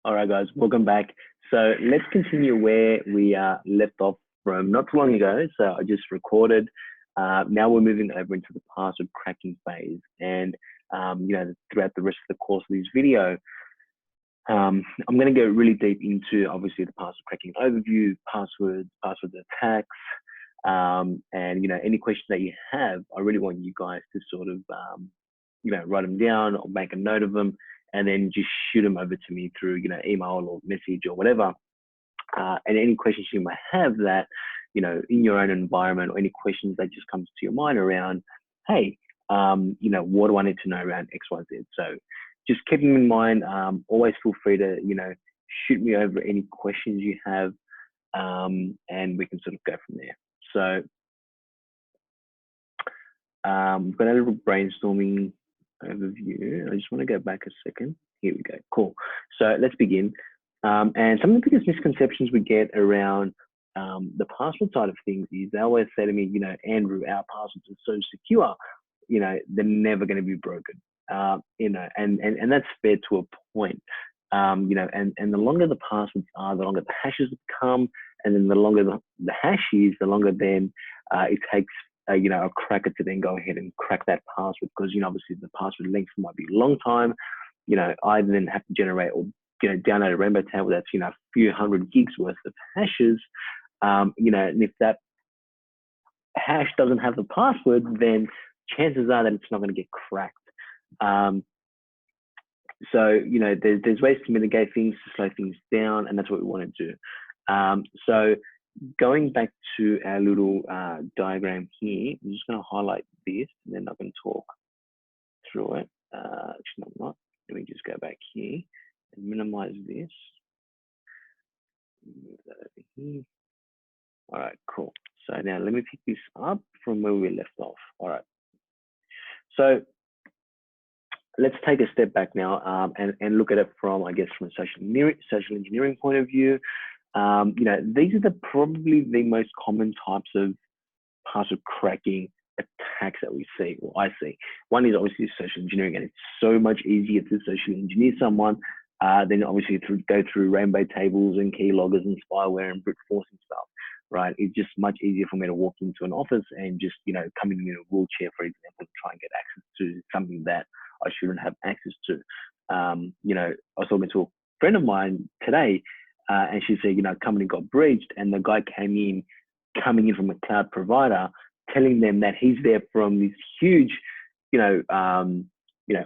All right, guys, welcome back. So let's continue where we left off from not too long ago. So I just recorded. Now we're moving over into the password cracking phase, and throughout the rest of the course of this video, I'm going to go really deep into obviously the password cracking overview, passwords, password attacks, and any questions that you have. I really want you guys to sort of write them down or make a note of them, and then just shoot them over to me through email or message or whatever. And any questions you might have that in your own environment, or any questions that just comes to your mind around, hey, what do I need to know around XYZ? So just keep them in mind. Always feel free to shoot me over any questions you have, and we can sort of go from there. So we've got a little brainstorming overview. I just want to go back a second. Here we go. Cool. So let's begin. And some of the biggest misconceptions we get around the password side of things is they always say to me, Andrew, our passwords are so secure, they're never going to be broken. And that's fair to a point. And the longer the passwords are, the longer the hashes become, and then the longer the hash is, the longer then it takes a cracker to then go ahead and crack that password, because obviously the password length might be a long time. I then have to generate or download a rainbow table that's a few hundred gigs worth of hashes. And if that hash doesn't have the password, then chances are that it's not going to get cracked. So there's ways to mitigate things, to slow things down, and that's what we want to do. So going back to our little diagram here, I'm just going to highlight this, and then I can talk through it. Actually, I'm not. Let me just go back here and minimize this. Move that over here. All right, cool. So now let me pick this up from where we left off. All right. So let's take a step back now and look at it from, I guess, from a social engineering point of view. These are probably the most common types of password cracking attacks that we see, or I see. One is obviously social engineering, and it's so much easier to socially engineer someone than obviously go through rainbow tables and keyloggers and spyware and brute forcing stuff, right? It's just much easier for me to walk into an office and just, come in a wheelchair, for example, and try and get access to something that I shouldn't have access to. I was talking to a friend of mine today, and she said, company got breached, and the guy coming in from a cloud provider, telling them that he's there from this huge,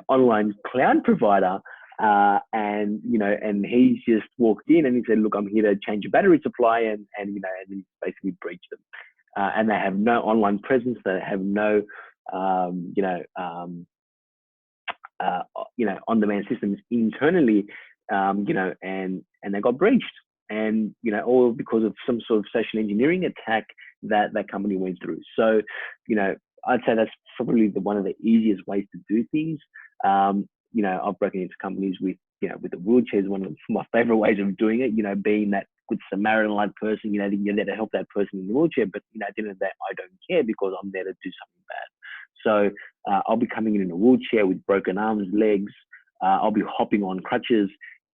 online cloud provider, and he's just walked in and he said, look, I'm here to change your battery supply, and he's basically breached them. And they have no online presence, they have no, on-demand systems internally, and they got breached, and all because of some sort of social engineering attack that company went through. So I'd say that's probably one of the easiest ways to do things. I've broken into companies with with the wheelchairs, one of my favorite ways of doing it, being that good Samaritan-like person, you're there to help that person in the wheelchair, but at the end of the day, I don't care, because I'm there to do something bad. So I'll be coming in a wheelchair with broken arms, legs. I'll be hopping on crutches.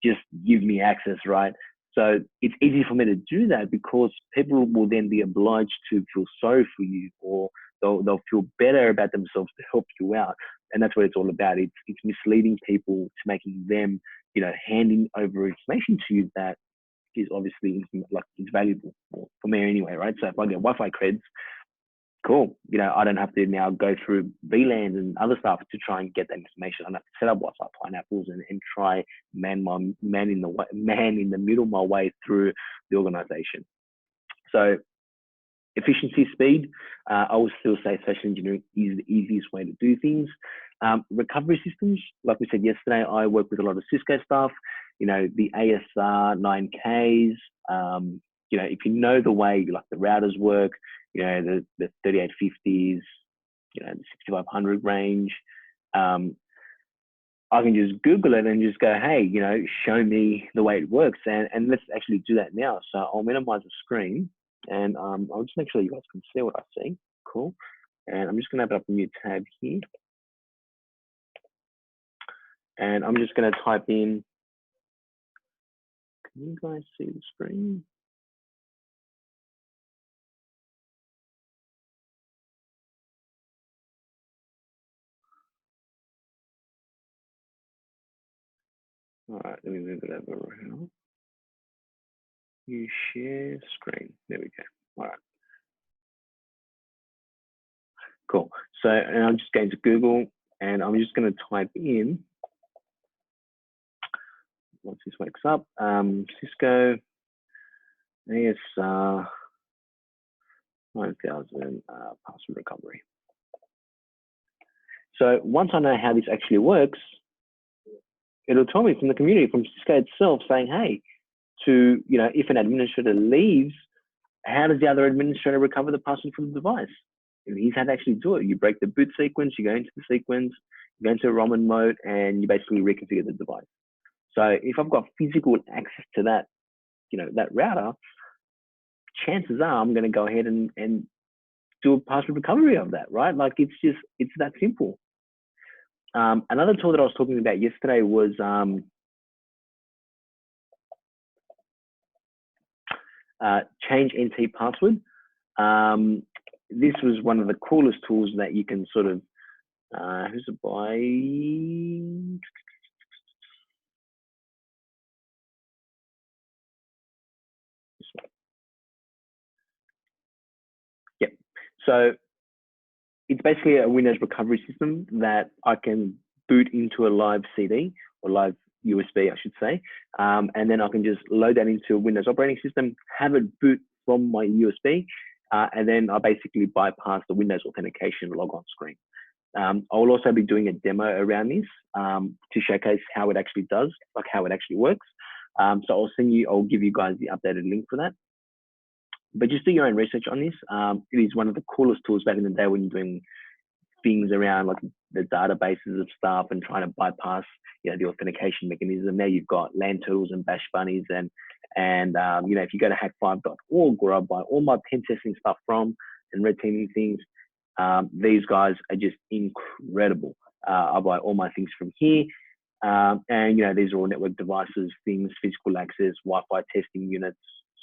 Just give me access, right? So it's easy for me to do that, because people will then be obliged to feel sorry for you, or they'll feel better about themselves to help you out. And that's what it's all about. It's misleading people to making them, handing over information to you that is obviously it's valuable for me anyway, right? So if I get Wi-Fi creds, cool. I don't have to now go through VLANs and other stuff to try and get that information. I don't have to set up Wi-Fi pineapples and try man in the middle my way through the organization. So efficiency, speed, I would still say social engineering is the easiest way to do things. Recovery systems, like we said yesterday, I work with a lot of Cisco stuff, the ASR 9Ks, if you know the way like the routers work, the 3850s, the 6500 range, I can just Google it and just go, hey, show me the way it works. And let's actually do that now. So I'll minimize the screen, and I'll just make sure you guys can see what I see. Cool. And I'm just going to open up a new tab here. And I'm just going to type in Can you guys see the screen? All right, let me move it over around. You share screen. There we go. All right. Cool. So, and I'm just going to Google and I'm just going to type in, once this wakes up, Cisco ASR 9000 password recovery. So once I know how this actually works, it'll tell me from the community, from Cisco itself, saying, hey, to, you know, if an administrator leaves, how does the other administrator recover the password from the device? And here's how to actually do it. You break the boot sequence, you go into the sequence, you go into Roman mode, and you basically reconfigure the device. So if I've got physical access to that, you know, that router, chances are I'm going to go ahead and do a password recovery of that, right? Like it's that simple. Another tool that I was talking about yesterday was change NT password. This was one of the coolest tools that you can sort of, who's it by? Yep. So it's basically a Windows recovery system that I can boot into a live CD or live USB, I should say. And then I can just load that into a Windows operating system, have it boot from my USB, and then I basically bypass the Windows authentication logon screen. I'll also be doing a demo around this to showcase how it actually does, like how it actually works. So I'll give you guys the updated link for that. But just do your own research on this. It is one of the coolest tools back in the day when you're doing things around like the databases of stuff and trying to bypass, you know, the authentication mechanism. Now you've got land turtles and bash bunnies and you know, if you go to hack5.org, where I buy all my pen testing stuff from and red teaming things, these guys are just incredible. I buy all my things from here. And, you know, these are all network devices, things, physical access, Wi-Fi testing units.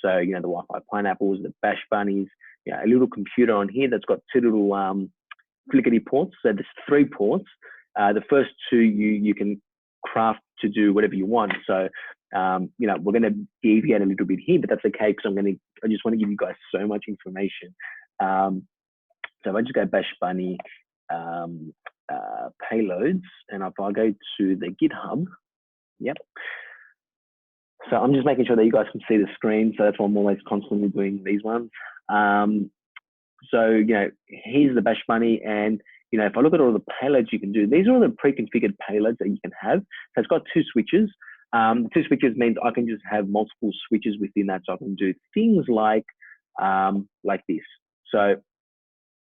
So, you know, the Wi-Fi pineapples, the bash bunnies, you know, a little computer on here that's got two little clickety ports. So there's 3 ports. The first 2 you can craft to do whatever you want. So, you know, we're going to deviate a little bit here, but that's okay because I just want to give you guys so much information. So if I just go bash bunny payloads, and if I go to the GitHub, yep. So I'm just making sure that you guys can see the screen. So that's why I'm always constantly doing these ones. So, you know, here's the bash bunny. And, you know, if I look at all the payloads you can do, these are all the pre-configured payloads that you can have. So it's got 2 switches. 2 switches means I can just have multiple switches within that. So I can do things like this. So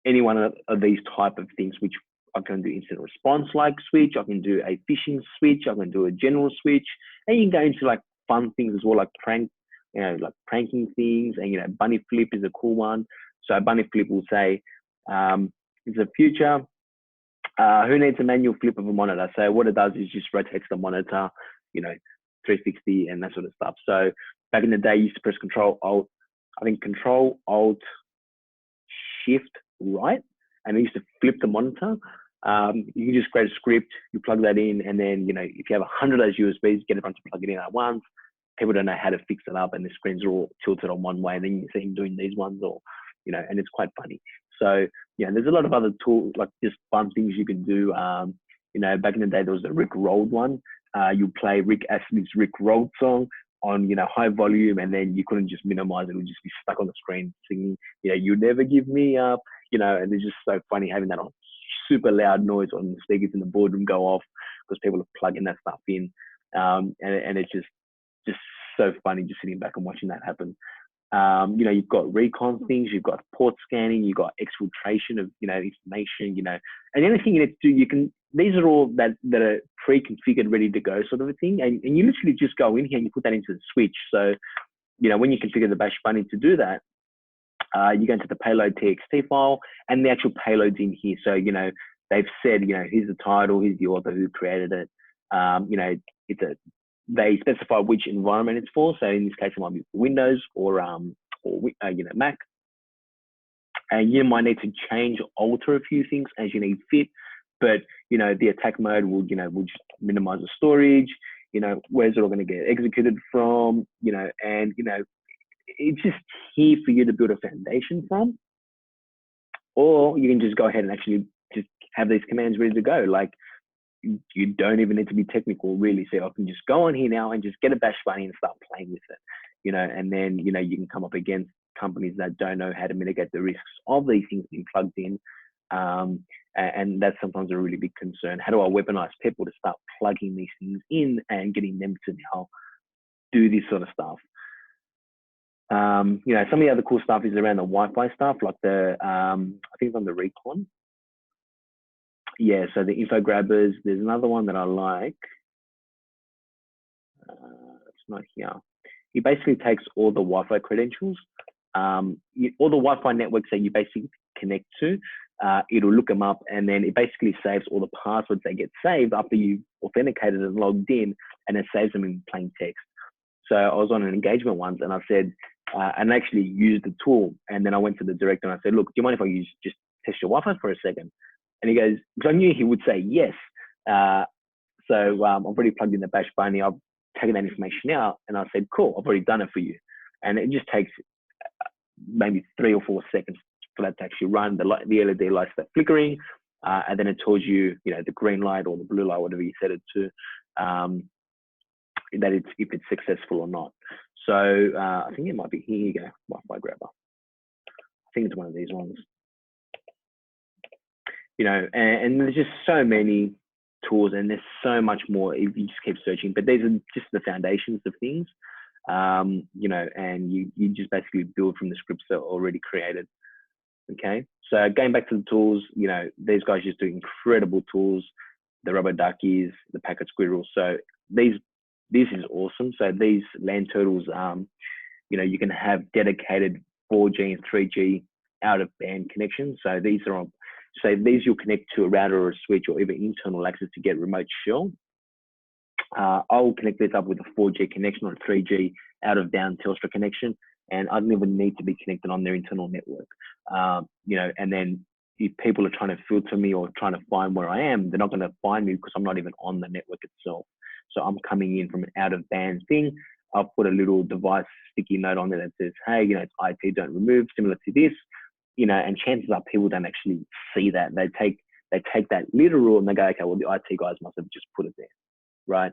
any one of these type of things, which I can do instant response like switch, I can do a phishing switch, I can do a general switch, and you can go into like fun things as well, like like pranking things, and, you know, bunny flip is a cool one. So bunny flip will say, it's a future, who needs a manual flip of a monitor? So what it does is just rotates the monitor, you know, 360 and that sort of stuff. So back in the day, you used to press Control Alt Shift right, and it used to flip the monitor. You can just create a script, you plug that in, and then, you know, if you have 100 of those USBs, get everyone to plug it in at once. People don't know how to fix it up, and the screens are all tilted on one way, and then you see him doing these ones, or, you know, and it's quite funny. So, yeah, there's a lot of other tools, like just fun things you can do. You know, back in the day, there was the Rick Rolled one. You play Rick Astley's Rick Rolled song on, you know, high volume, and then you couldn't just minimize it. It would just be stuck on the screen singing, you know, you never give me up, you know, and it's just so funny having that on super loud noise on the speakers in the boardroom go off because people are plugging that stuff in. And it's just so funny just sitting back and watching that happen. You know, you've got recon things, you've got port scanning, you've got exfiltration of, you know, information, you know, and the only thing you need to do, these are all that are pre-configured, ready to go sort of a thing. And you literally just go in here and you put that into the switch. So, you know, when you configure the bash bunny to do that, you go into the payload txt file, and the actual payload's in here. So, you know, they've said, you know, here's the title, here's the author who created it. You know, it's a they specify which environment it's for. So in this case, it might be Windows or Mac. And you might need to change or alter a few things as you need fit. But the attack mode will just minimize the storage. Where's it all going to get executed from? It's just here for you to build a foundation from. Or you can just go ahead and actually just have these commands ready to go. Like, you don't even need to be technical, really. So I can just go on here now and just get a bash bunny and start playing with it, and then, you can come up against companies that don't know how to mitigate the risks of these things being plugged in. And that's sometimes a really big concern. How do I weaponize people to start plugging these things in and getting them to now do this sort of stuff? Some of the other cool stuff is around the Wi-Fi stuff, like I think it's on the Recon. Yeah, so the info grabbers. There's another one that I like. It's not here. He basically takes all the Wi-Fi credentials, all the Wi-Fi networks that you basically connect to. It'll look them up, and then it basically saves all the passwords that get saved after you've authenticated and logged in, and it saves them in plain text. So I was on an engagement once, and I said, and actually used the tool, and then I went to the director and I said, look, do you mind if I just test your Wi-Fi for a second? And he goes, because I knew he would say yes. So I've already plugged in the bash bunny. I've taken that information out, and I said, cool, I've already done it for you. And it just takes maybe 3 or 4 seconds for that to actually run. The LED lights start flickering, and then it tells you, the green light or the blue light, whatever you set it to, that if it's successful or not. So I think it might be here. You go, Wi-Fi grabber. I think it's one of these ones. And there's just so many tools, and there's so much more if you just keep searching. But these are just the foundations of things, and you just basically build from the scripts that are already created. Okay, so going back to the tools, these guys just do incredible tools. The rubber duckies, the packet squirrels. So this is awesome. So these land turtles, you can have dedicated 4G and 3G out of band connections. So these you'll connect to a router or a switch or even internal access to get remote shell. I'll connect this up with a 4G connection or a 3G out of down Telstra connection, and I'd never need to be connected on their internal network. And then if people are trying to filter me or trying to find where I am, they're not going to find me because I'm not even on the network itself. So I'm coming in from an out of band thing. I'll put a little device sticky note on there that says, hey, it's IP, don't remove, similar to this. And chances are people don't actually see that. They take that literal and they go, okay, well, the IT guys must have just put it there, right?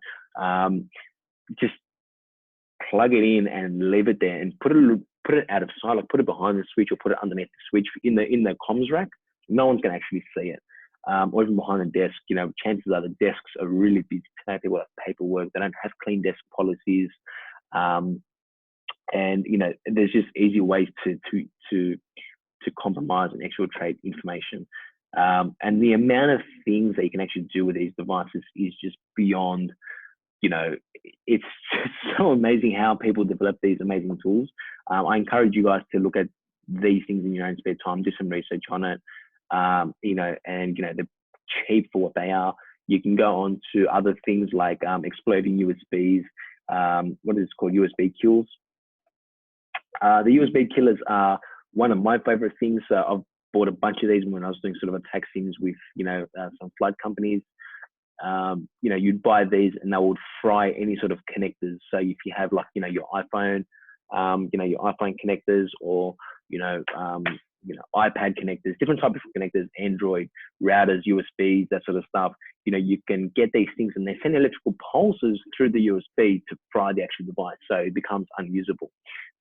Just plug it in and leave it there and put it out of sight, like put it behind the switch or put it underneath the switch in the comms rack. No one's going to actually see it. Or even behind the desk, chances are the desks are really busy today. People have paperwork. They don't have clean desk policies. And, there's just easy ways to compromise and exfiltrate information. And the amount of things that you can actually do with these devices is just beyond, it's just so amazing how people develop these amazing tools. I encourage you guys to look at these things in your own spare time, do some research on it, and, they're cheap for what they are. You can go on to other things like exploding USBs, what is it called, USB kills. The USB killers are one of my favorite things. I've bought a bunch of these when I was doing sort of attack sims with, some flood companies. You'd buy these and they would fry any sort of connectors. So if you have like, your iPhone, your iPhone connectors or, iPad connectors, different types of connectors, Android, routers, USBs, that sort of stuff, you can get these things and they send electrical pulses through the USB to fry the actual device. So it becomes unusable.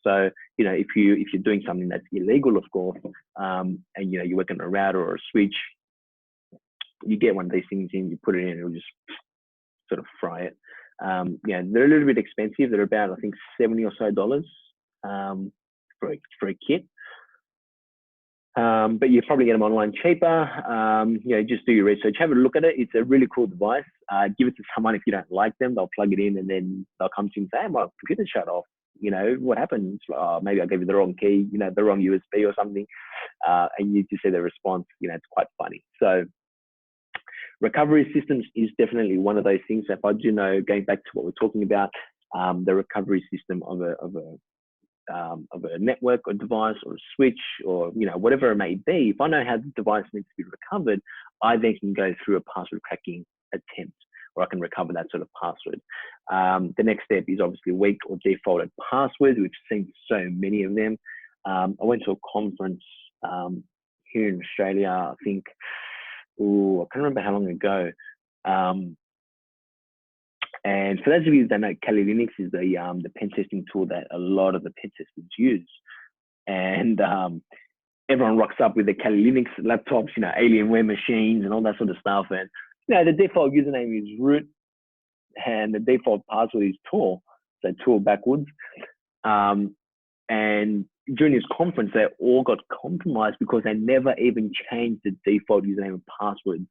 So, if you're doing something that's illegal, of course, and, you're working on a router or a switch, you get one of these things in, you put it in, it'll just sort of fry it. They're a little bit expensive. They're about, I think, $70 or so for a kit. But you probably get them online cheaper. Just do your research, have a look at it. It's a really cool device. Give it to someone if you don't like them. They'll plug it in and then they'll come to you and say, hey, my computer shut off. What happened? Maybe I gave you the wrong key, the wrong USB or something. And you just see the response, it's quite funny. So recovery systems is definitely one of those things. If I do know, going back to what we're talking about, the recovery system of a network or device or a switch or whatever it may be, if I know how the device needs to be recovered, I then can go through a password cracking attempt, or I can recover that sort of password. The next step is obviously weak or defaulted passwords. We've seen so many of them. I went to a conference here in Australia, I think, I can't remember how long ago. And for those of you that know, Kali Linux is the pen testing tool that a lot of the pen testers use. And everyone rocks up with the Kali Linux laptops, Alienware machines and all that sort of stuff. And the default username is root, and the default password is Tor, so Tor backwards. And during this conference, they all got compromised because they never even changed the default username and passwords.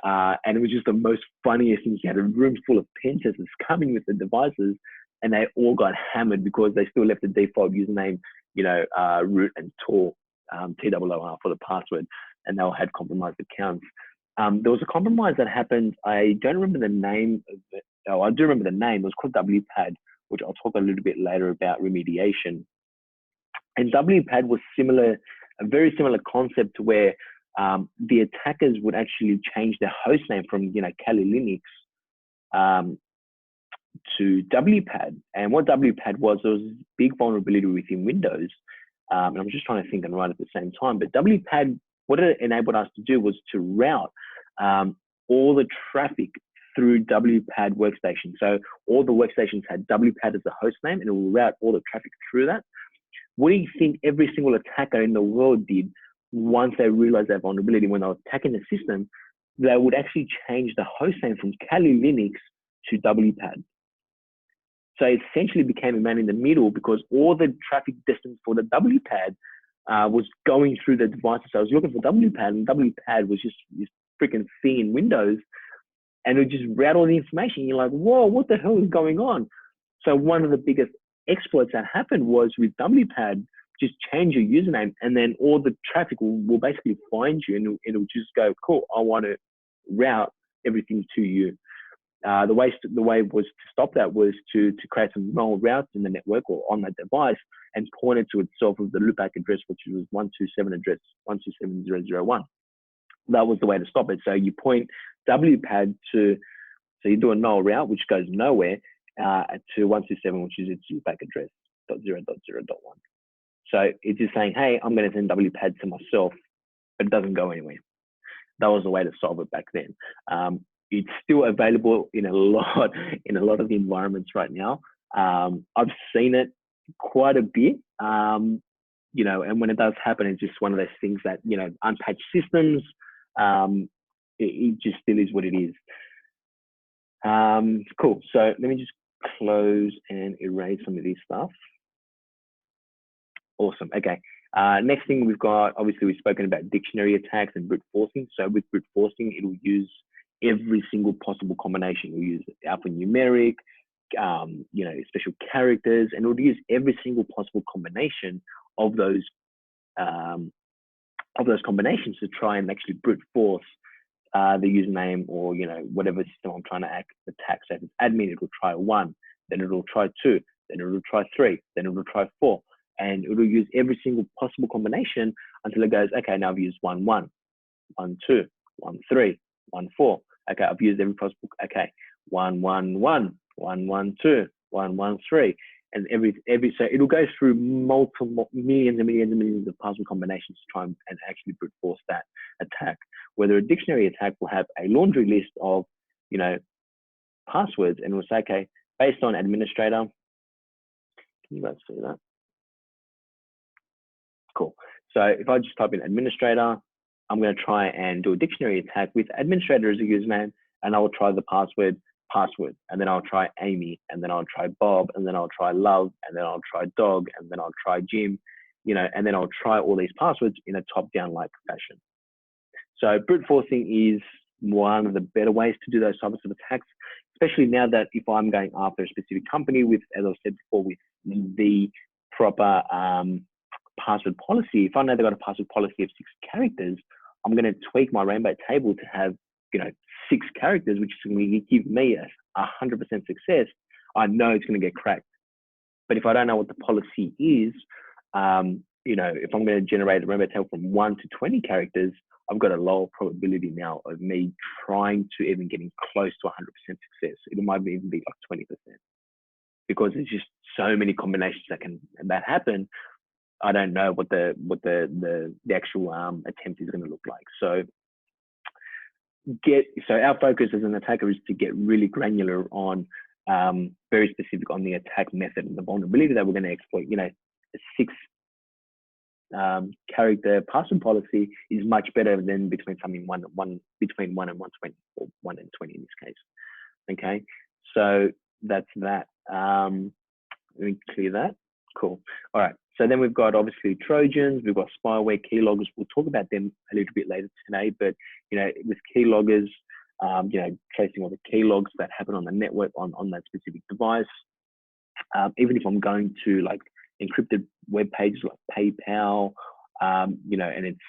And it was just the most funniest thing. You had a room full of pen testers coming with the devices, and they all got hammered because they still left the default username, root and Tor, TOOR for the password, and they all had compromised accounts. There was a compromise that happened. I don't remember the name of it. Oh, I do remember the name. It was called WPAD, which I'll talk a little bit later about remediation. And WPAD was a very similar concept where the attackers would actually change their host name from Kali Linux to WPAD. And what WPAD was, there was a big vulnerability within Windows. And I'm just trying to think and write at the same time. But WPAD, what it enabled us to do was to route all the traffic through WPAD workstation. So all the workstations had WPAD as the host name, and it will route all the traffic through that. What do you think every single attacker in the world did once they realized that vulnerability? When they were attacking the system, they would actually change the host name from Kali Linux to WPAD. So it essentially became a man in the middle, because all the traffic destined for the WPAD was going through the devices. So I was looking for WPAD, and WPAD was just this freaking thing in Windows, and it would just route all the information. You're like, whoa, what the hell is going on? So one of the biggest exploits that happened was with WPAD, just change your username, and then all the traffic will basically find you, and it'll just go, cool, I want to route everything to you. The way was to stop that was to create some null routes in the network or on that device and point it to itself with the loopback address, which was 127.0.0.1. That was the way to stop it. So you point WPAD so you do a null route, which goes nowhere, to 127, which is its loopback address, 0.0.0.1. So it's just saying, hey, I'm going to send WPAD to myself, but it doesn't go anywhere. That was the way to solve it back then. It's still available in a lot of the environments right now. I've seen it quite a bit, and when it does happen, it's just one of those things that, unpatched systems, it just still is what it is. Cool. So let me just close and erase some of this stuff. Awesome. Okay. Next thing we've got, obviously we've spoken about dictionary attacks and brute forcing. So with brute forcing, it will use every single possible combination. We'll use alphanumeric, special characters, and it'll use every single possible combination of those combinations to try and actually brute force the username or whatever system I'm trying to attack. So if it's admin, it will try 1, then it will try 2, then it will try 3, then it will try 4, and it will use every single possible combination until it goes, okay, now I've used 1, 1, 1, 2, 1, 3, 1, 4. Okay, I've used every possible. Okay, 1, 1, 1, 1, 1, 2, 1, 1, 3, and so it'll go through multiple millions and millions and millions of possible combinations to try and actually brute force that attack. Whether a dictionary attack will have a laundry list of passwords, and we'll say, okay, based on administrator. Can you guys see that? Cool. So if I just type in administrator, I'm going to try and do a dictionary attack with administrator as a username, and I will try the password, and then I'll try Amy, and then I'll try Bob, and then I'll try love, and then I'll try dog, and then I'll try Jim, and then I'll try all these passwords in a top-down like fashion. So brute forcing is one of the better ways to do those types of attacks, especially now that if I'm going after a specific company with, as I've said before, with the proper password policy. If I know they've got a password policy of 6 characters, I'm going to tweak my rainbow table to have, 6 characters, which is going to give me a 100% success, I know it's going to get cracked. But if I don't know what the policy is, if I'm going to generate a rainbow table from 1 to 20 characters, I've got a lower probability now of me trying to even getting close to 100% success. It might even be like 20%, because there's just so many combinations that happen. I don't know what the actual attempt is going to look like. So our focus as an attacker is to get really granular on very specific on the attack method and the vulnerability that we're going to exploit. A 6 character password policy is much better than between 1 and 120, or 1 and 20 in this case. Okay, so that's that. Let me clear that. Cool. All right. So then we've got obviously Trojans, we've got spyware, keyloggers. We'll talk about them a little bit later today, but with keyloggers, tracing all the keylogs that happen on the network on that specific device. Even if I'm going to like encrypted web pages like PayPal, and it's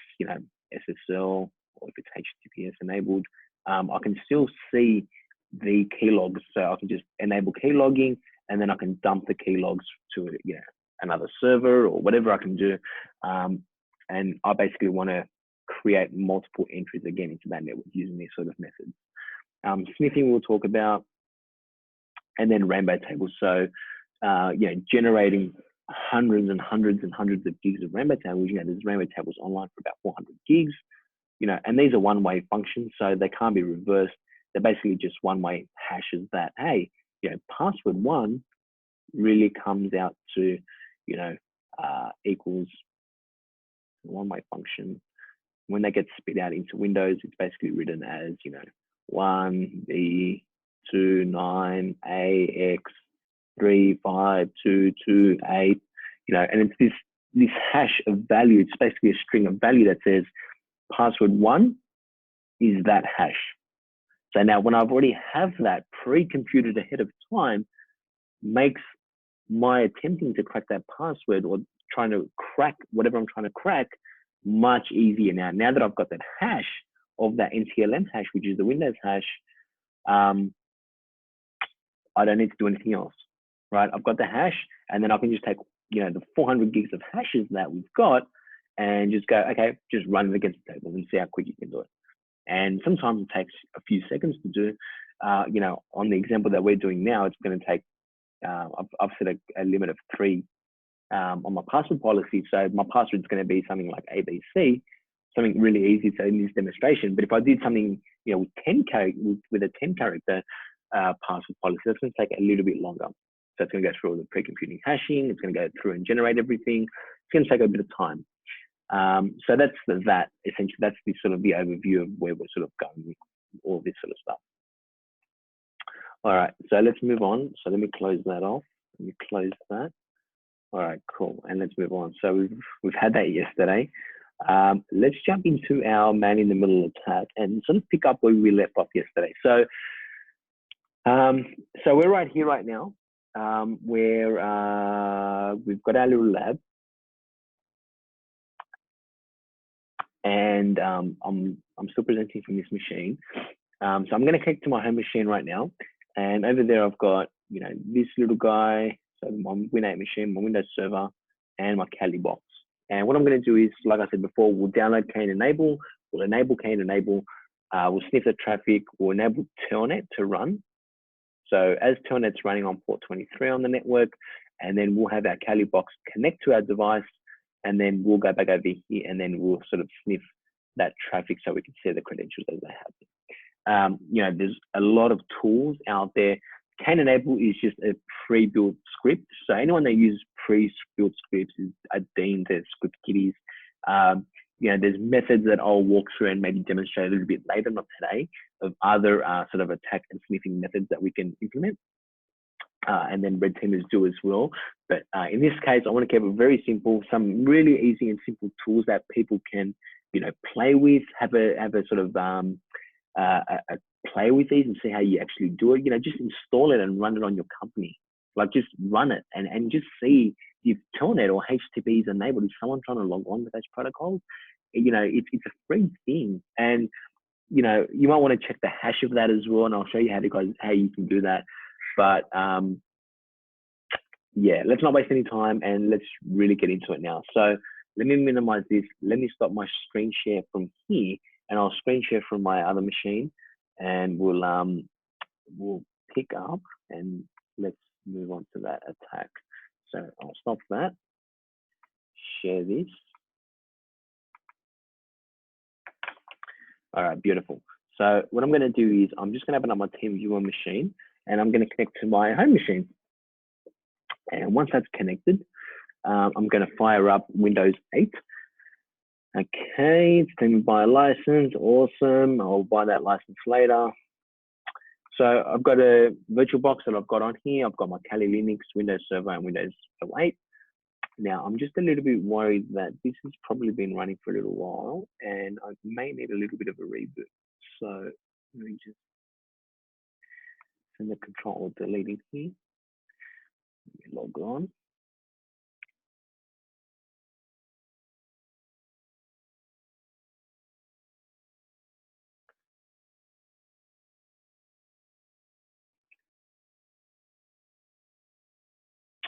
SSL, or if it's HTTPS enabled, I can still see the keylogs. So I can just enable keylogging, and then I can dump the keylogs to another server or whatever I can do. And I basically want to create multiple entries again into that network using these sort of methods. Sniffing we'll talk about, and then rainbow tables. So generating hundreds and hundreds and hundreds of gigs of rainbow tables. There's rainbow tables online for about 400 gigs. And these are one-way functions, so they can't be reversed. They're basically just one-way hashes that, hey, password 1 really comes out to, equals one-way function. When that gets spit out into Windows, it's basically written as, 1B 29AX 35228, and it's this hash of value. It's basically a string of value that says password 1 is that hash. So now when I've already have that pre-computed ahead of time, makes my attempting to crack that password or trying to crack whatever I'm trying to crack much easier now. Now that I've got that hash of that NTLM hash, which is the Windows hash, I don't need to do anything else, right? I've got the hash, and then I can just take, the 400 gigs of hashes that we've got and just go, okay, just run it against the table and see how quick you can do it. And sometimes it takes a few seconds to do. On the example that we're doing now, it's going to take, I've set a limit of 3 on my password policy. So my password is going to be something like ABC, something really easy to in this demonstration. But if I did something, with 10 with a 10 character password policy, that's going to take a little bit longer. So it's going to go through all the pre-computing hashing. It's going to go through and generate everything. It's going to take a bit of time. So that's that. Essentially, that's the sort of the overview of where we're sort of going with all this sort of stuff. All right, so let's move on. So let me close that off. Let me close that. All right, cool. And let's move on. So we've had that yesterday. Let's jump into our man in the middle attack and sort of pick up where we left off yesterday. So we're right here right now, where we've got our little lab, and I'm still presenting from this machine. So I'm going to connect to my home machine right now, and over there I've got this little guy, so my Win8 machine, my Windows server, and my Kali box. And what I'm going to do is, like I said before, we'll download Kane Enable, we'll enable Kane Enable, we'll sniff the traffic, we'll enable Telnet to run. So as Telnet's running on port 23 on the network, and then we'll have our Kali box connect to our device, and then we'll go back over here, and then we'll sort of sniff that traffic so we can see the credentials as they happen. There's a lot of tools out there. Kane Enable is just a pre-built script. So anyone that uses pre-built scripts are deemed as script kiddies. There's methods that I'll walk through and maybe demonstrate a little bit later, not today, of other sort of attack and sniffing methods that we can implement. And then red teamers do as well. But in this case, I want to keep it very simple, some really easy and simple tools that people can, play with, have a sort of a play with these and see how you actually do it. Just install it and run it on your company. Like just run it and just see if Telnet or HTTP is enabled. If someone's trying to log on with those protocols, it's a free thing. And you know, you might want to check the hash of that as well, and I'll show you how you can do that. But yeah, let's not waste any time and let's really get into it now. So let me minimize this. Let me stop my screen share from here, and I'll screen share from my other machine, and we'll pick up and let's move on to that attack. So I'll stop that, share this. All right, beautiful. So what I'm going to do is I'm just going to open up my TeamViewer machine, and I'm going to connect to my home machine. And once that's connected, I'm going to fire up Windows 8. Okay, it's telling me buy a license. Awesome. I'll buy that license later. So I've got a VirtualBox that I've got on here. I've got my Kali Linux, Windows Server, and Windows 8. Now, I'm just a little bit worried that this has probably been running for a little while, and I may need a little bit of a reboot. So let me just send the control deleting here. Let me log on.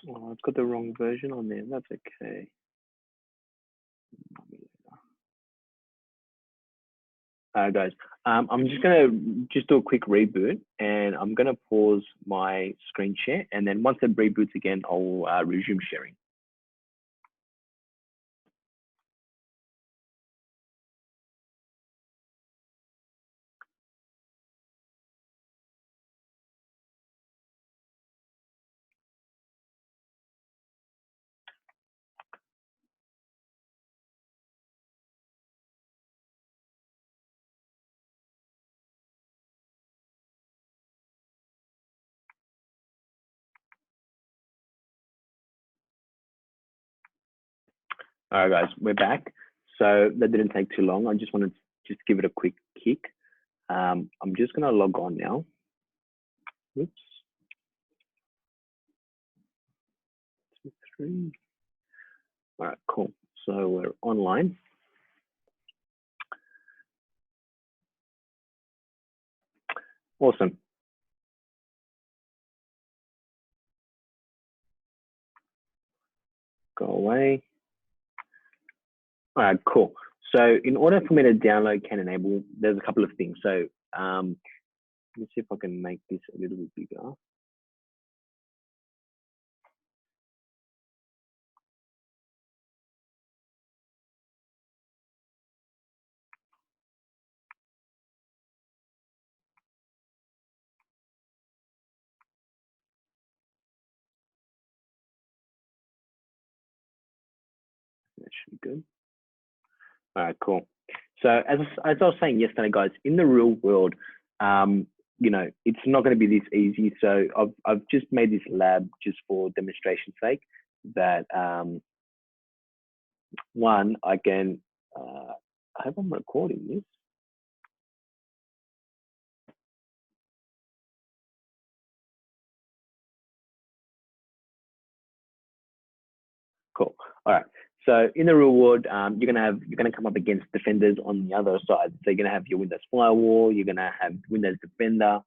Oh, I've got the wrong version on there. That's okay. Guys, I'm just gonna do a quick reboot, and I'm gonna pause my screen share, and then once it reboots again, I'll resume sharing. All right, guys, we're back. So that didn't take too long. I just wanted to just give it a quick kick. I'm just gonna log on now. Oops. 2, 3. All right, cool. So we're online. Awesome. Go away. All right, cool. So in order for me to download Can Enable, there's a couple of things. So let me see if I can make this a little bit bigger. That should be good. All right, cool. So as I was saying yesterday, guys, in the real world, you know, it's not going to be this easy. So I've just made this lab just for demonstration's sake. That one, I can. I hope I'm recording this. Cool. All right. So in the real world, you're gonna come up against defenders on the other side. So you're gonna have your Windows Firewall, you're gonna have Windows Defender,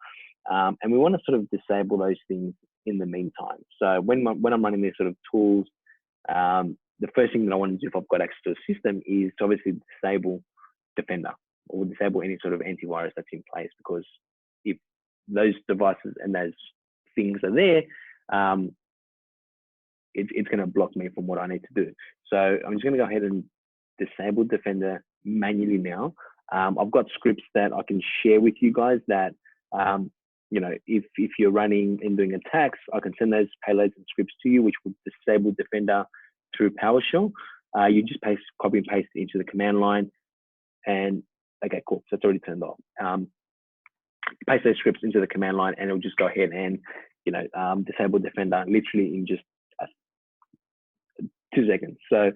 and we want to sort of disable those things in the meantime. So when I'm running these sort of tools, the first thing that I want to do if I've got access to a system is to obviously disable Defender or disable any sort of antivirus that's in place, because if those devices and those things are there, it's going to block me from what I need to do. So I'm just going to go ahead and disable Defender manually now. I've got scripts that I can share with you guys that, you know, if you're running and doing attacks, I can send those payloads and scripts to you, which will disable Defender through PowerShell. You just copy and paste it into the command line, and okay, cool. So it's already turned off. Paste those scripts into the command line, and it'll just go ahead and, you know, disable Defender literally in just 2 seconds. So,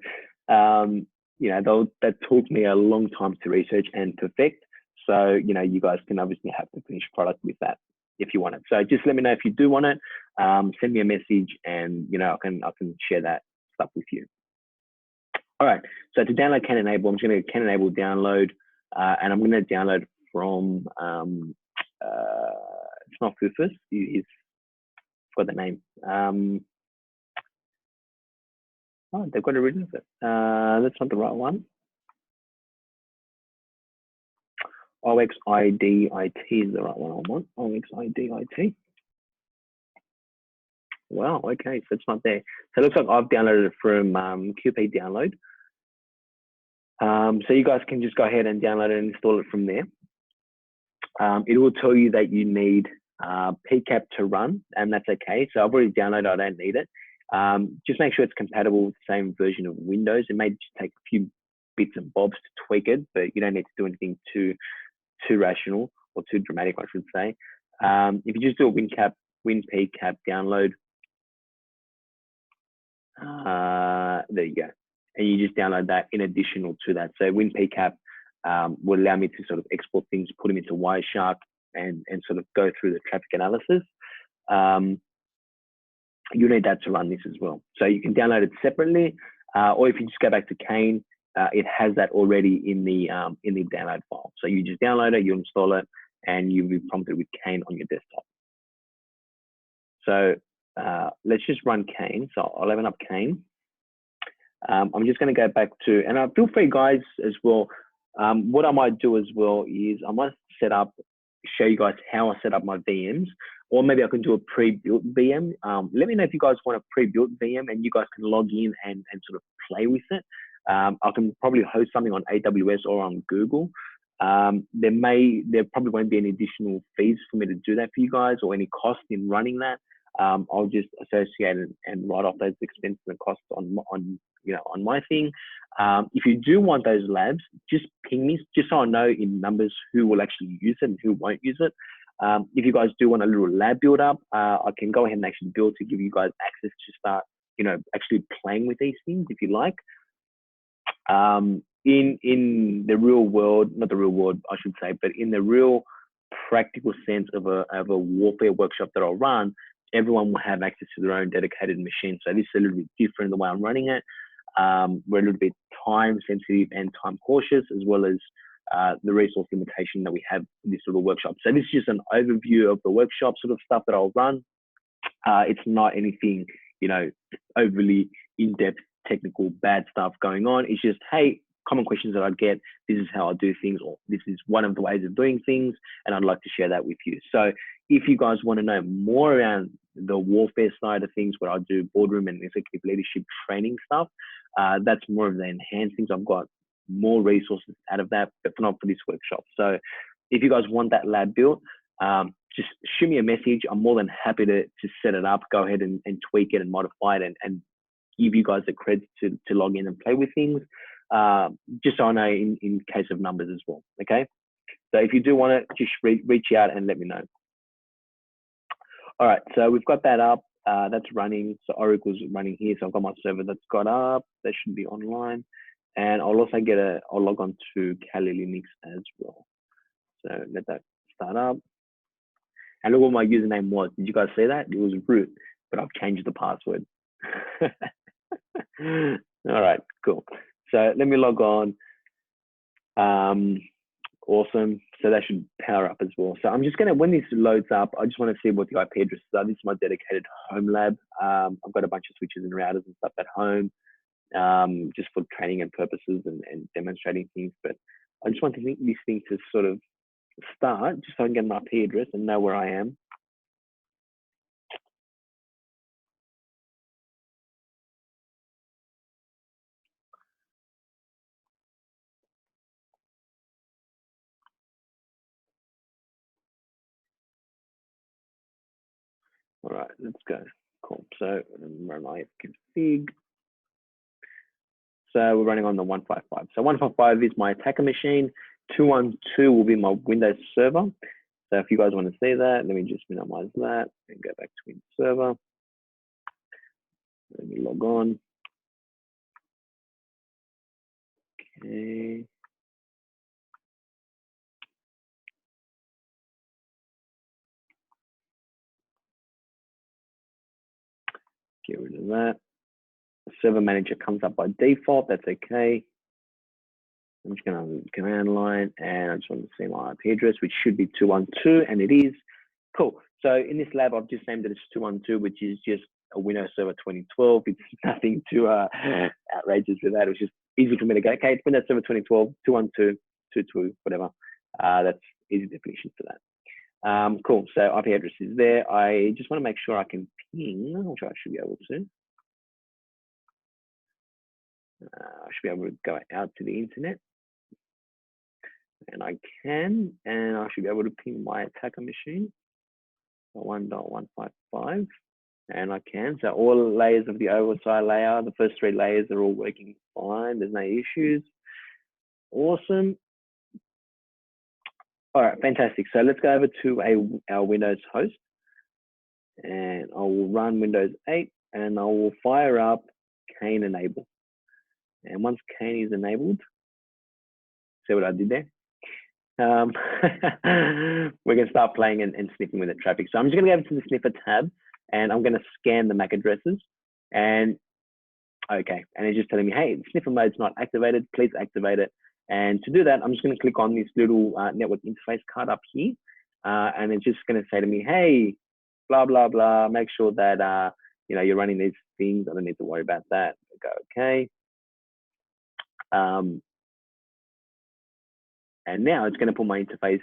you know, that took me a long time to research and perfect. So, you know, you guys can obviously have the finished product with that if you want it. So just let me know if you do want it. Send me a message, and, you know, I can share that stuff with you. All right. So to download Can Enable, I'm just going to Can Enable download, and I'm going to download from it's not Fufus. He's got the name. Oh, they've got a reason for it. That's not the right one. OXIDIT is the right one I want. OXIDIT. Wow, okay, so it's not there. So it looks like I've downloaded it from QP Download. So you guys can just go ahead and download it and install it from there. It will tell you that you need PCAP to run, and that's okay. So I've already downloaded, I don't need it. Just make sure it's compatible with the same version of Windows. It may just take a few bits and bobs to tweak it, but you don't need to do anything too rational or too dramatic, I should say. If you just do a WinPCAP download, there you go. And you just download that in additional to that. So WinPCAP will allow me to sort of export things, put them into Wireshark and sort of go through the traffic analysis. You need that to run this as well. So you can download it separately, or if you just go back to Kane, it has that already in the download file. So you just download it, you install it, and you'll be prompted with Kane on your desktop. So let's just run Kane. So I'll open up Kane. I'm just going to go back to, and feel free guys as well. What I might do as well is I might show you guys how I set up my VMs, or maybe I can do a pre-built VM. Let me know if you guys want a pre-built VM and you guys can log in and sort of play with it. I can probably host something on AWS or on Google. There probably won't be any additional fees for me to do that for you guys, or any cost in running that. I'll just associate it and write off those expenses and costs on my thing. If you do want those labs, just ping me, just so I know in numbers who will actually use it and who won't use it. If you guys do want a little lab build up, I can go ahead and actually build to give you guys access to start, actually playing with these things if you like. In the real world, not the real world, I should say, but in the real practical sense of a warfare workshop that I'll run, everyone will have access to their own dedicated machine. So this is a little bit different the way I'm running it. We're a little bit time sensitive and time cautious, as well as the resource limitation that we have in this sort of workshop. So this is just an overview of the workshop sort of stuff that I'll run. It's not anything, overly in-depth, technical, bad stuff going on. It's just, hey, common questions that I get. This is how I do things, or this is one of the ways of doing things, and I'd like to share that with you. So if you guys want to know more around the warfare side of things, where I do boardroom and executive leadership training stuff, that's more of the enhanced things. I've got more resources out of that, but not for this workshop. So if you guys want that lab built, just shoot me a message. I'm more than happy to set it up, go ahead and tweak it and modify it, and give you guys the credit to log in and play with things, just so I know in case of numbers as well. Okay, so if you do want it, just reach out and let me know. All right, so we've got that up. That's running. So Oracle's running here. So I've got my server that's got up. That should be online. And I'll also I'll log on to Kali Linux as well. So let that start up. And look what my username was. Did you guys see that? It was root, but I've changed the password. All right, cool. So let me log on. Awesome. So that should power up as well. So I'm just going to, when this loads up, I just want to see what the IP addresses are. This is my dedicated home lab. I've got a bunch of switches and routers and stuff at home, just for training and purposes and demonstrating things. But I just want this thing to sort of start, just so I can get an IP address and know where I am. All right, let's go. Cool. So run my config. So we're running on the 155. So 155 is my attacker machine. 212 will be my Windows server. So if you guys want to see that, let me just minimize that and go back to Windows server. Let me log on. Okay. Get rid of that. The server manager comes up by default. That's okay. I'm just going to command line, and I just want to see my IP address, which should be 212, and it is. Cool. So in this lab, I've just named it as 212, which is just a Windows Server 2012. It's nothing too outrageous with that. It was just easy for me to go, okay, it's Windows Server 2012, 212, 22, whatever. That's easy definition for that. Cool. So IP address is there. I just want to make sure I can ping, which I should be able to. I should be able to go out to the internet. And I can, and I should be able to ping my attacker machine 1.155, and I can. So all layers of the oversight layer, the first 3 layers are all working fine. There's no issues. Awesome. All right, fantastic. So let's go over to our Windows host, and I will run Windows 8, and I will fire up Kane enable. And once Kane is enabled, see what I did there? We're going to start playing and sniffing with the traffic. So I'm just going to go over to the sniffer tab, and I'm going to scan the MAC addresses. And okay, and it's just telling me, hey, sniffer mode's not activated. Please activate it. And to do that, I'm just going to click on this little network interface card up here, and it's just going to say to me, hey, blah blah blah. Make sure that you're running these things. I don't need to worry about that. Go okay. And now it's going to put my interface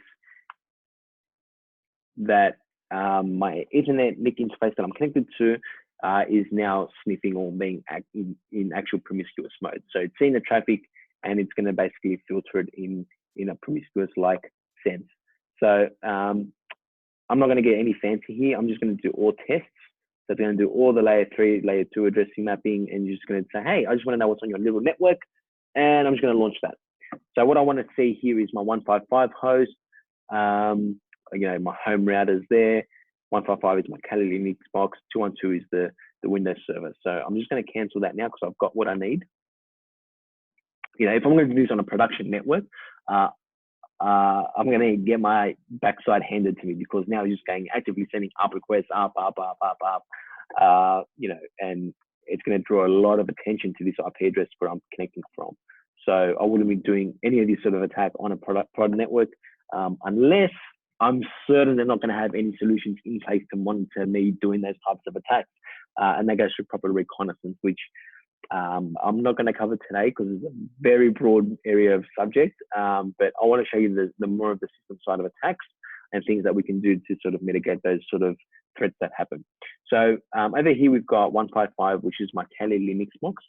that my Ethernet NIC interface that I'm connected to is now sniffing or being in actual promiscuous mode. So it's seeing the traffic, and it's going to basically filter it in a promiscuous-like sense. So I'm not going to get any fancy here. I'm just going to do all tests. So it's going to do all the layer 3, layer 2 addressing mapping, and you're just going to say, hey, I just want to know what's on your little network, and I'm just going to launch that. So what I want to see here is my 155 host. My home router's there. 155 is my Kali Linux box. 212 is the Windows server. So I'm just going to cancel that now because I've got what I need. If I'm going to do this on a production network, I'm going to get my backside handed to me, because now he's just going actively sending up requests, up, and it's going to draw a lot of attention to this IP address where I'm connecting from. So I wouldn't be doing any of this sort of attack on a product network unless I'm certain they're not going to have any solutions in place to monitor me doing those types of attacks. And that goes through proper reconnaissance, which I'm not going to cover today because it's a very broad area of subject. But I want to show you the more of the system side of attacks and things that we can do to sort of mitigate those sort of threats that happen. So over here, we've got 155, which is my Kali Linux box.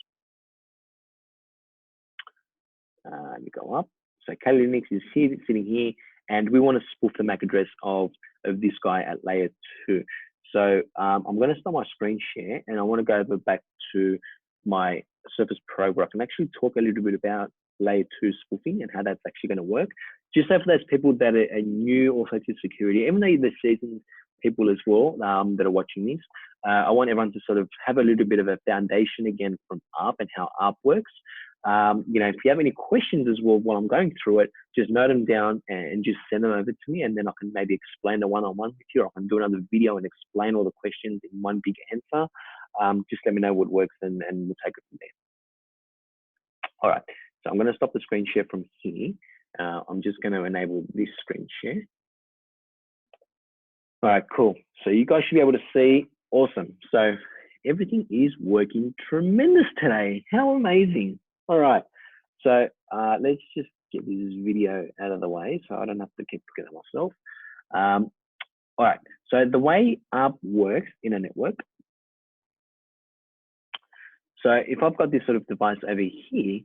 Let me go up. So Kali Linux is here, sitting here, and we want to spoof the MAC address of this guy at layer 2. So I'm going to start my screen share, and I want to go over back to my Surface Pro, where I can actually talk a little bit about layer 2 spoofing and how that's actually going to work. Just so for those people that are new also to security, even though the seasoned people as well that are watching this, I want everyone to sort of have a little bit of a foundation again from ARP and how ARP works. If you have any questions as well while I'm going through it, just note them down and just send them over to me, and then I can maybe explain the one-on-one with you, or I can do another video and explain all the questions in one big answer. Just let me know what works, and we'll take it from there. All right, so I'm going to stop the screen share from here. I'm just going to enable this screen share. All right, cool. So you guys should be able to see. Awesome. So everything is working tremendous today. How amazing. All right, so let's just get this video out of the way so I don't have to keep looking at myself. All right, so the way ARP works in a network. So if I've got this sort of device over here,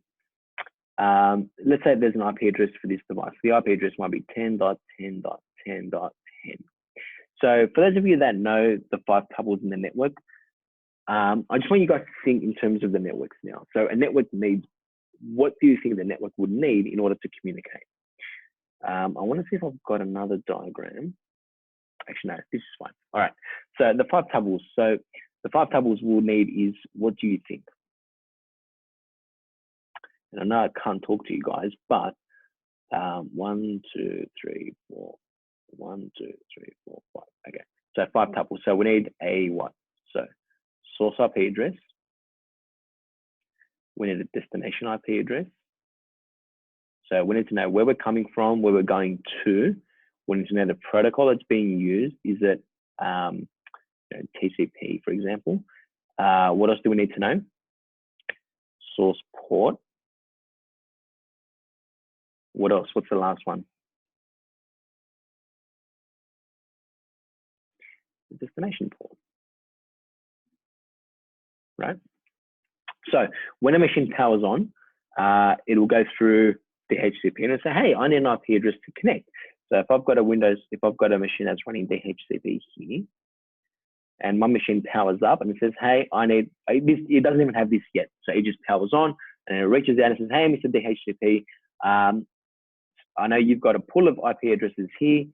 let's say there's an IP address for this device. The IP address might be 10.10.10.10. So for those of you that know the 5 tuples in the network, I just want you guys to think in terms of the networks now. So a network needs, what do you think the network would need in order to communicate? I want to see if I've got another diagram. Actually, no, this is fine. All right, so the 5 tuples. So the 5 tuples we'll need is, what do you think? And I know I can't talk to you guys, but 1, 2, 3, 4. 1, 2, 3, 4, 5. Okay, so 5 tuples. So we need a what? So source IP address. We need a destination IP address. So we need to know where we're coming from, where we're going to. We need to know the protocol that's being used. Is it TCP, for example? What else do we need to know? Source port. What else? What's the last one? The destination port, right? So when a machine powers on, it will go through DHCP and it'll say, hey, I need an IP address to connect. So if I've got a machine that's running DHCP here, and my machine powers up and it says, hey, I need this. It doesn't even have this yet. So it just powers on and it reaches out and says, hey, Mr. DHCP, I know you've got a pool of IP addresses here,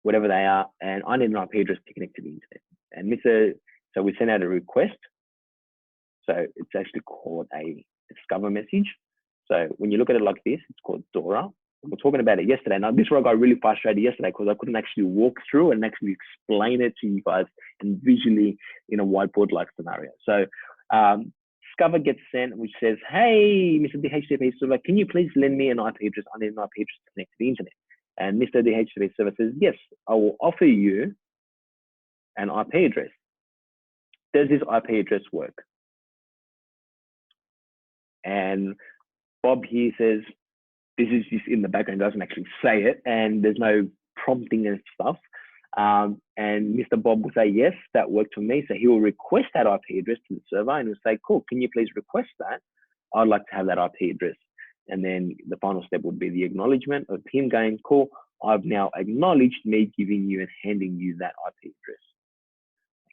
whatever they are, and I need an IP address to connect to the internet. And so we send out a request. So it's actually called a discover message. So when you look at it like this, it's called DORA. We were talking about it yesterday. Now, this is where I got really frustrated yesterday because I couldn't actually walk through and actually explain it to you guys and visually in a whiteboard-like scenario. So discover gets sent, which says, hey, Mr. DHCP server, can you please lend me an IP address? I need an IP address to connect to the internet. And Mr. DHCP server says, yes, I will offer you an IP address. Does this IP address work? And Bob here says, this is just in the background, doesn't actually say it, and there's no prompting and stuff. And Mr. Bob will say, yes, that worked for me. So he will request that IP address to the server and will say, cool, can you please request that? I'd like to have that IP address. And then the final step would be the acknowledgement of him going, cool, I've now acknowledged me giving you and handing you that IP address.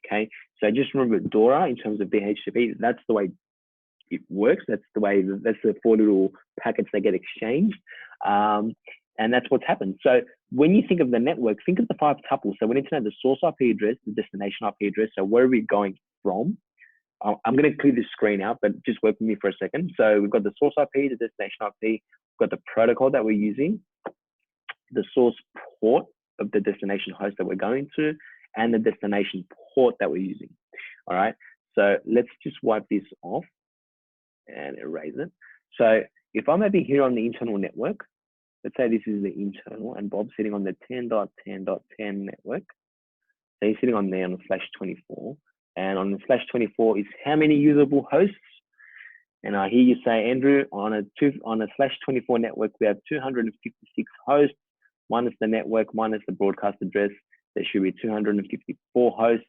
Okay, so just remember DORA in terms of DHCP, that's the way it works. That's the 4 little packets that get exchanged. And that's what's happened. So when you think of the network, think of the 5 tuples. So we need to know the source IP address, the destination IP address. So where are we going from? I'm going to clear this screen out, but just work with me for a second. So we've got the source IP, the destination IP, we've got the protocol that we're using, the source port of the destination host that we're going to, and the destination port that we're using. All right. So let's just wipe this off and erase it. So if I'm over here on the internal network, let's say this is the internal and Bob's sitting on the 10.10.10 network. So he's sitting on there on the /24. And on the /24 is how many usable hosts? And I hear you say, Andrew, on a /24 network, we have 256 hosts, minus the network, minus the broadcast address. There should be 254 hosts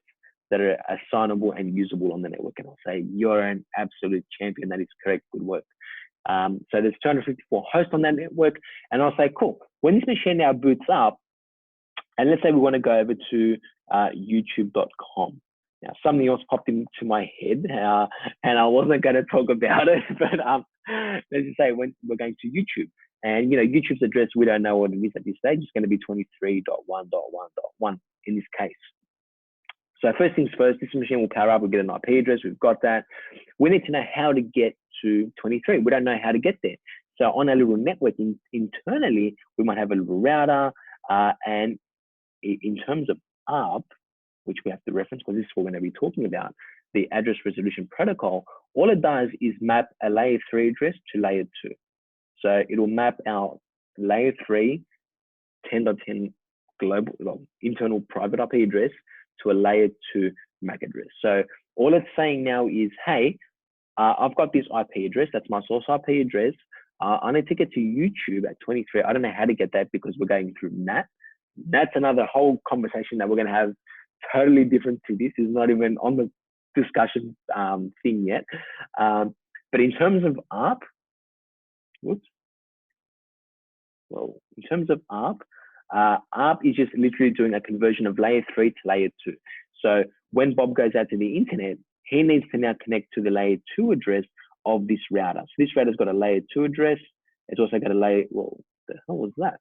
that are assignable and usable on the network. And I'll say, you're an absolute champion. That is correct. Good work. So there's 254 hosts on that network. And I'll say, cool. When this machine now boots up, and let's say we want to go over to youtube.com. Now, something else popped into my head, and I wasn't going to talk about it, but let's just say when we're going to YouTube. And, YouTube's address, we don't know what it is at this stage. It's going to be 23.1.1.1 in this case. So first things first, this machine will power up. We'll get an IP address. We've got that. We need to know how to get to 23. We don't know how to get there. So on a little network internally, we might have a little router. And in terms of ARP, which we have to reference because this is what we're going to be talking about, the address resolution protocol, all it does is map a layer 3 address to layer 2. So it will map our layer 3 10.10 global internal private IP address to a layer 2 MAC address. So all it's saying now is, hey, I've got this IP address. That's my source IP address. I need to get to YouTube at 23. I don't know how to get that because we're going through NAT. That's another whole conversation that we're going to have, totally different to this. Is not even on the discussion thing yet. But in terms of ARP, in terms of ARP, ARP is just literally doing a conversion of layer 3 to layer 2. So when Bob goes out to the internet, he needs to now connect to the layer 2 address of this router. So this router's got a layer 2 address. It's also got a layer, well, the hell was that?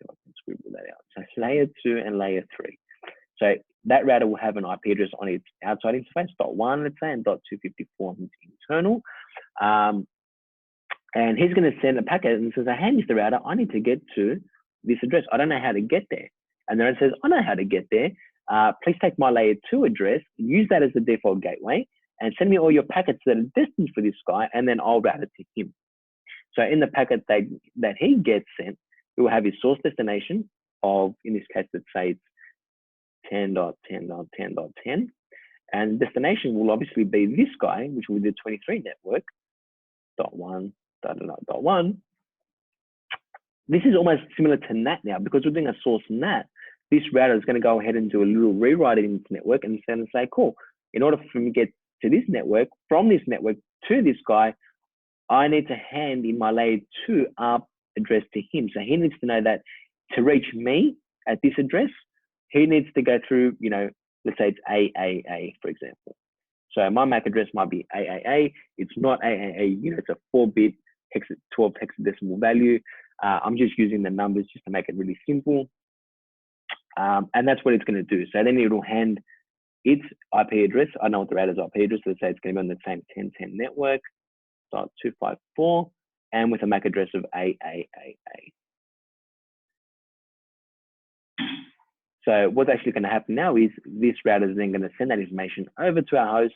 So I can scribble that out. So it's layer 2 and layer 3. So that router will have an IP address on its outside interface, .1, let's say, and .254 on its internal. And he's going to send a packet and says, hey, Mr. Router, I need to get to this address. I don't know how to get there. And then it says, I know how to get there. Please take my layer 2 address, use that as the default gateway, and send me all your packets that are destined for this guy, and then I'll route it to him. So in the packet that he gets sent, he will have his source destination of, in this case, let's say it's 10.10.10.10. And destination will obviously be this guy, which will be the 23 network, .1, .1. This is almost similar to NAT now, because we're doing a source NAT. This router is going to go ahead and do a little rewrite in this network, and it's going to say, cool, in order for me to get to this network, from this network to this guy, I need to hand in my layer 2 ARP address to him. So he needs to know that to reach me at this address, he needs to go through, you know, let's say it's AAA, for example. So my MAC address might be AAA. It's not AAA, you know, it's a 4-bit 12 hexadecimal value. I'm just using the numbers just to make it really simple. And that's what it's going to do. So then it will hand its IP address. I know what the router's IP address, so let's say it's going to be on the same 1010 network, .254, and with a MAC address of AAAA. So what's actually going to happen now is this router is then going to send that information over to our host,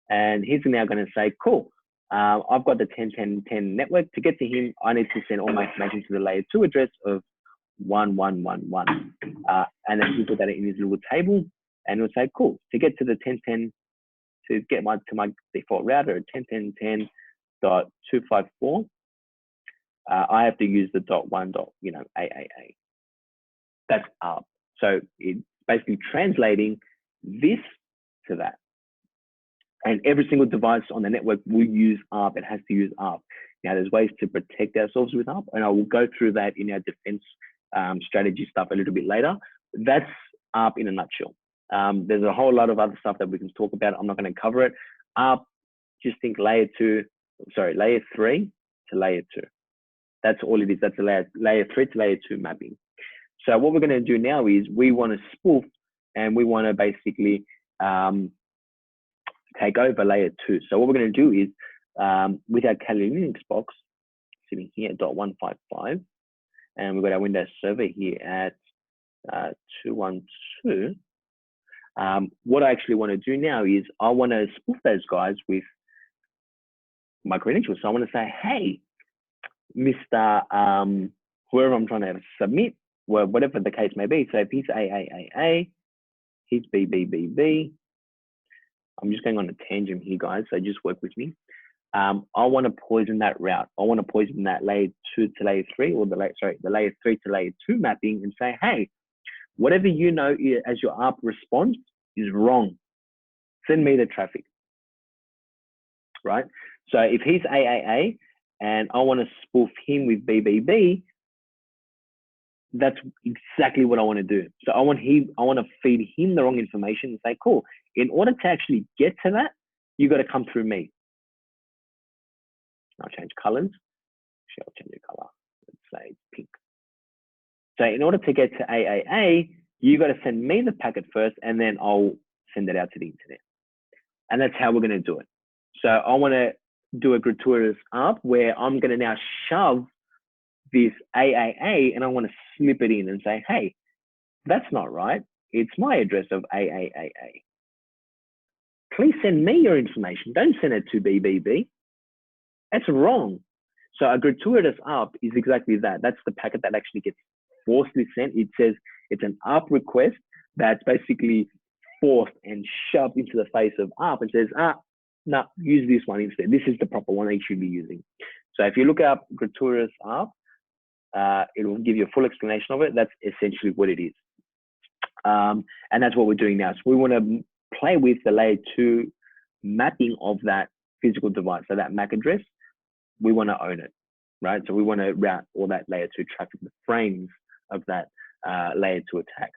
and he's now going to say, cool, I've got the 1010 network. To get to him, I need to send all my information to the layer 2 address of 1111. And then he put that in his little table, and he'll say, cool, to get to the 1010, to get to my default router at 1010.10.254, I have to use the .1. AAA. That's ARP. So it's basically translating this to that. And every single device on the network will use ARP. It has to use ARP. Now, there's ways to protect ourselves with ARP, and I will go through that in our defense strategy stuff a little bit later. That's ARP in a nutshell. There's a whole lot of other stuff that we can talk about. I'm not going to cover it. ARP, just think layer 3 to layer 2. That's all it is. That's a layer 3 to layer 2 mapping. So what we're going to do now is we want to spoof, and we want to basically take over layer 2. So what we're going to do is with our Kali Linux box sitting here at .155, and we've got our Windows Server here at 212. What I actually want to do now is I want to spoof those guys with my credentials. So I want to say, hey, Mr. Whoever I'm trying to submit, well, whatever the case may be. So if he's AAAA, he's BBBB. I'm just going on a tangent here, guys, so just work with me. I want to poison that route. I want to poison that layer 2 to layer 3, or the layer 3 to layer 2 mapping, and say, hey, whatever you know as your ARP response is wrong. Send me the traffic, right? So if he's AAA and I want to spoof him with BBB, that's exactly what I want to do. So I want to feed him the wrong information and say, cool, in order to actually get to that, you got to come through me. I'll change colors. Actually, I'll change the color. Let's say pink. So in order to get to AAA, you got to send me the packet first, and then I'll send it out to the internet. And that's how we're going to do it. So I want to do a gratuitous ARP where I'm going to now shove this AAA, and I want to slip it in and say, hey, that's not right. It's my address of AAAA. Please send me your information. Don't send it to BBB. That's wrong. So a gratuitous ARP is exactly that. That's the packet that actually gets forcibly sent. It says it's an ARP request that's basically forced and shoved into the face of ARP and says, no, use this one instead. This is the proper one that you should be using. So if you look up gratuitous ARP, it will give you a full explanation of it. That's essentially what it is. And that's what we're doing now. So we want to play with the layer 2 mapping of that physical device. So that MAC address, we want to own it, right? So we want to route all that layer 2 traffic, the frames of that layer 2 attack,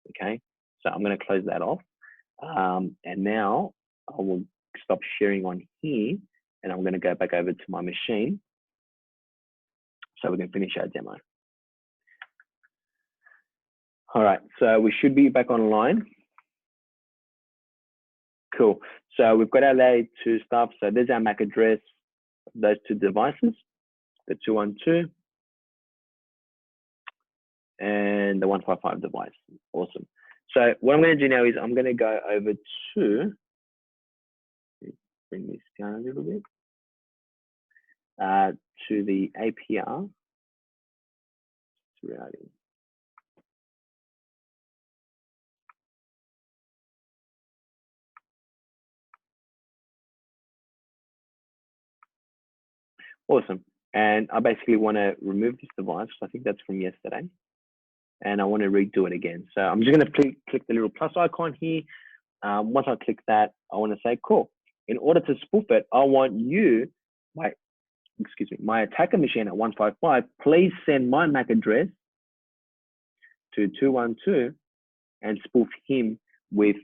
okay? So I'm going to close that off. And now I will stop sharing on here, and I'm going to go back over to my machine so we can finish our demo. All right, so we should be back online. Cool. So we've got our layer 2 stuff. So there's our MAC address, those 2 devices, the 212 and the 155 device. Awesome. So what I'm going to do now is I'm going to go over to, bring this down a little bit, to the APR routing. Awesome. And I basically want to remove this device. I think that's from yesterday. And I want to redo it again. So I'm just going to click the little plus icon here. Once I click that, I want to say, cool. In order to spoof it, I want you, my attacker machine at 155, please send my MAC address to 212 and spoof him with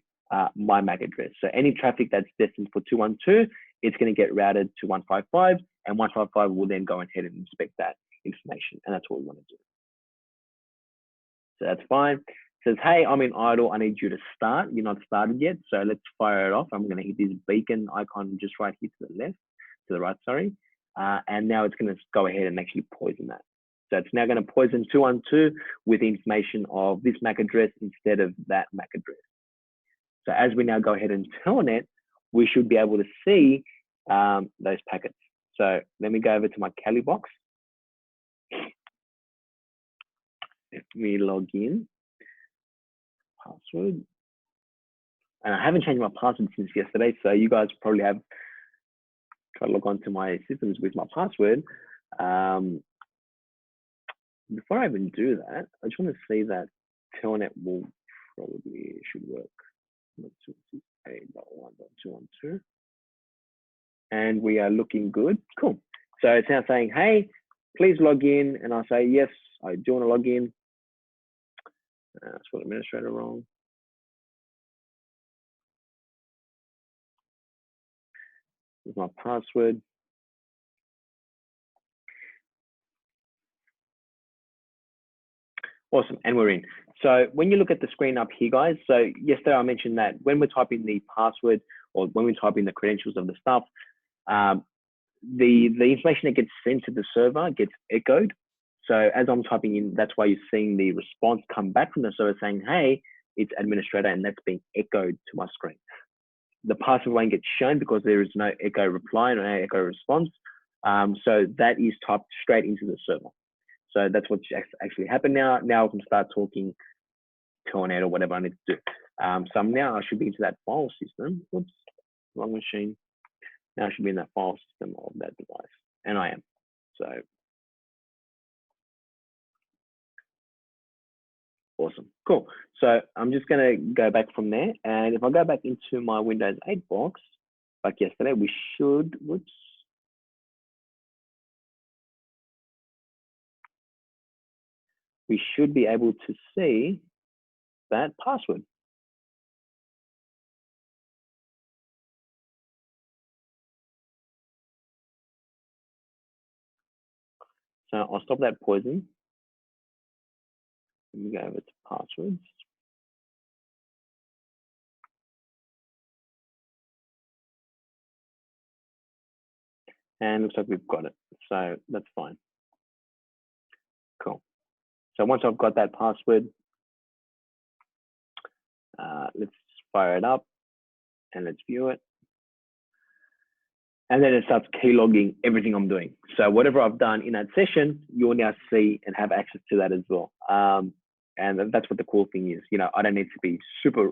my MAC address. So any traffic that's destined for 212, it's going to get routed to 155, and 155 will then go ahead and inspect that information. And that's what we want to do. So that's fine. It says, hey, I'm in idle. I need you to start. You're not started yet. So let's fire it off. I'm going to hit this beacon icon just right here to the right, sorry. And now it's going to go ahead and actually poison that. So it's now going to poison 212 with information of this MAC address instead of that MAC address. So as we now go ahead and telnet, we should be able to see those packets. So let me go over to my Kali box. Let me log in. Password. And I haven't changed my password since yesterday, so you guys probably have tried to log on to my systems with my password. Before I even do that, I just want to see that telnet will should work. 168.1.212. And we are looking good. Cool. So it's now saying, hey, please log in. And I say, yes, I do want to log in. Spell administrator wrong. With my password. Awesome, and we're in. So when you look at the screen up here, guys, so yesterday I mentioned that when we're typing the password or when we type in the credentials of the stuff, the information that gets sent to the server gets echoed. So as I'm typing in, that's why you're seeing the response come back from the server saying, hey, it's administrator, and that's being echoed to my screen. The password won't get shown because there is no echo reply or no echo response. So that is typed straight into the server. So that's what's actually happened now. Now I can start talking telnet or whatever I need to do. So now I should be into that file system. Whoops, wrong machine. Now I should be in that file system of that device. And I am. So awesome, cool. So I'm just gonna go back from there. And if I go back into my Windows 8 box, like yesterday, we should, whoops. We should be able to see that password. So I'll stop that poison. Let me go over to passwords. And looks like we've got it. So that's fine. Cool. So once I've got that password, let's fire it up and let's view it. And then it starts keylogging everything I'm doing. So whatever I've done in that session, you'll now see and have access to that as well. And that's what the cool thing is. You know, I don't need to be super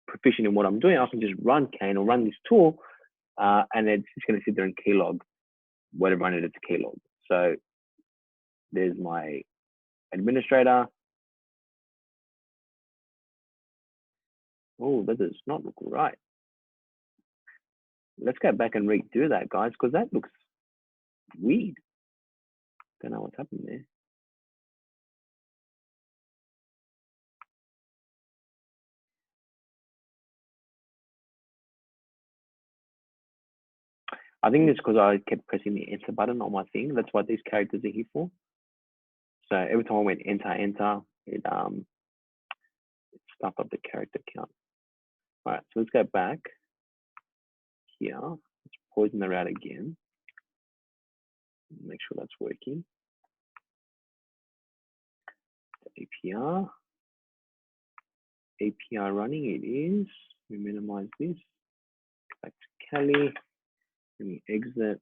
proficient in what I'm doing. I can just run Kane or run this tool, and it's just going to sit there and keylog whatever I needed to keylog. So there's my administrator. Oh, that does not look right. Let's go back and redo that, guys, because that looks weird. Don't know what's happened there. I think it's because I kept pressing the enter button on my thing. That's what these characters are here for. So every time I went enter, it stuck up the character count. All right, so let's go back here. Let's poison the route again. Make sure that's working. APR. APR running, it is. We minimize this. Back to Kali. Let me exit.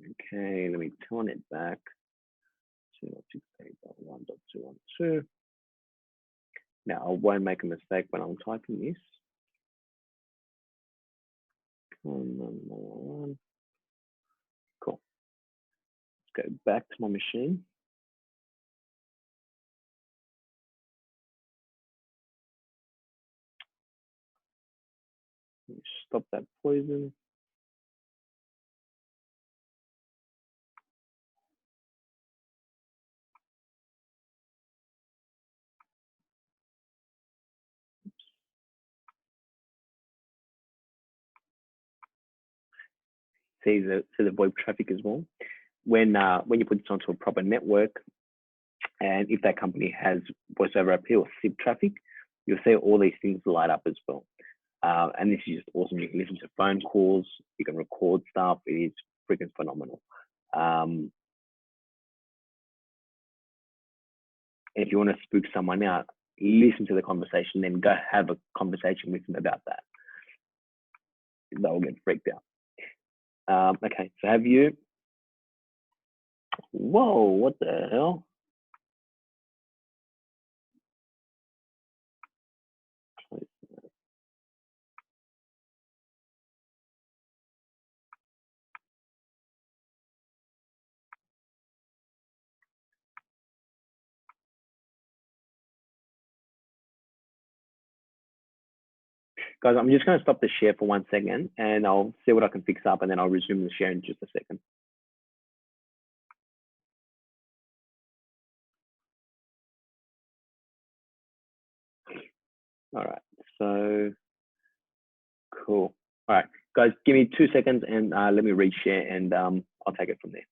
Okay, let me turn it back to 168.1.212. Now I won't make a mistake when I'm typing this. Cool. Let's go back to my machine. Stop that poison. See the VoIP traffic as well. When you put this onto a proper network, and if that company has voice over IP or SIP traffic, you'll see all these things light up as well. And this is just awesome. You can listen to phone calls, you can record stuff. It is freaking phenomenal. If you want to spook someone out, listen to the conversation, then go have a conversation with them about that. They'll get freaked out. Okay, so have you? Whoa, what the hell? Guys, I'm just going to stop the share for 1 second and I'll see what I can fix up and then I'll resume the share in just a second. All right, so cool. All right, guys, give me 2 seconds and let me reshare and I'll take it from there.